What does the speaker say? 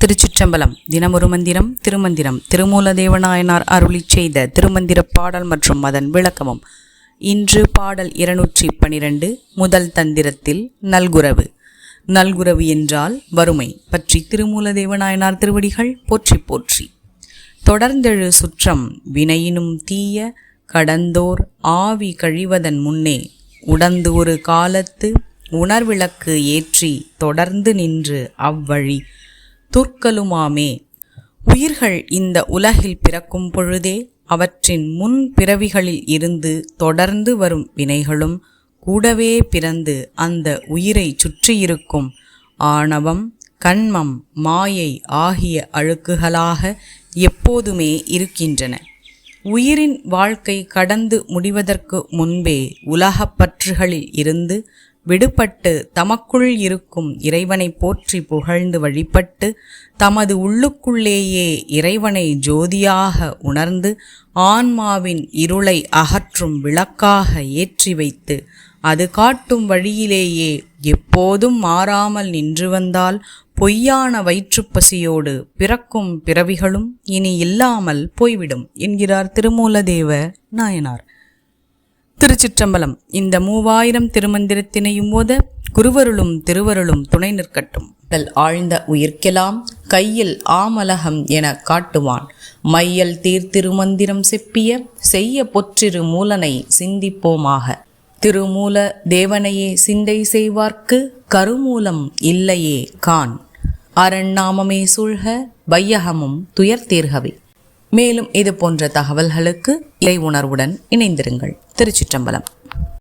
திருச்சிற்றம்பலம். தினமொரு மந்திரம் திருமந்திரம். திருமூலதேவநாயனார் அருளிச் செய்த திருமந்திர பாடல் மற்றும் அதன் விளக்கமும். இன்று பாடல் 212. முதல் தந்திரத்தில் நல்குரவு. நல்குரவு என்றால் வறுமை பற்றி திருமூலதேவநாயனார் திருவடிகள் போற்றி போற்றி. தொடர்ந்தெழு சுற்றம் வினையினும் தீய கடந்தோர் ஆவி கழிவதன் முன்னே உடந்து ஒரு காலத்து உணர்விளக்கு ஏற்றி தொடர்ந்து நின்று அவ்வழி துர்க்கலுமாமே. உயிர்கள் இந்த உலகில் பிறக்கும் பொழுதே அவற்றின் முன் பிறவிகளில் இருந்து தொடர்ந்து வரும் வினைகளும் கூடவே பிறந்து அந்த உயிரை சுற்றியிருக்கும் ஆணவம், கண்மம், மாயை ஆகிய அழுக்குகளாக எப்போதுமே இருக்கின்றன. உயிரின் வாழ்க்கை கடந்து முடிவதற்கு முன்பே உலகப் பற்றுகளில் இருந்து விடுபட்டு தமக்குள் இருக்கும் இறைவனை போற்றி புகழ்ந்து வழிபட்டு தமது உள்ளுக்குள்ளேயே இறைவனை ஜோதியாக உணர்ந்து ஆன்மாவின் இருளை அகற்றும் விளக்காக ஏற்றி வைத்து அது காட்டும் வழியிலேயே எப்போதும் மாறாமல் நின்று வந்தால் பொய்யான வயிற்றுப்பசியோடு பிறக்கும் பிறவிகளும் இனி இல்லாமல் போய்விடும் என்கிறார் திருமூலதேவ நாயனார். திருச்சிற்றம்பலம். இந்த 3000 திருமந்திரத்தினையும் ஓத குருவருளும் திருவருளும் துணை நிற்கட்டும். ஆழ்ந்த உயிர்க்கெல்லாம் கையில் ஆமலகம் என காட்டுவான் மையல் தீர்த்திருமந்திரம் செப்பிய செய்ய பொற்றிரு மூலனை சிந்திப்போமாக. திருமூல தேவனையே சிந்தை செய்வார்க்கு கருமூலம் இல்லையே கான். அரண்நாமமே சூழ்க வையகமும் துயர் தீர்கவே. மேலும் இது போன்ற தகவல்களுக்கு இறை உணர்வுடன் இணைந்திருங்கள். திருச்சிற்றம்பலம்.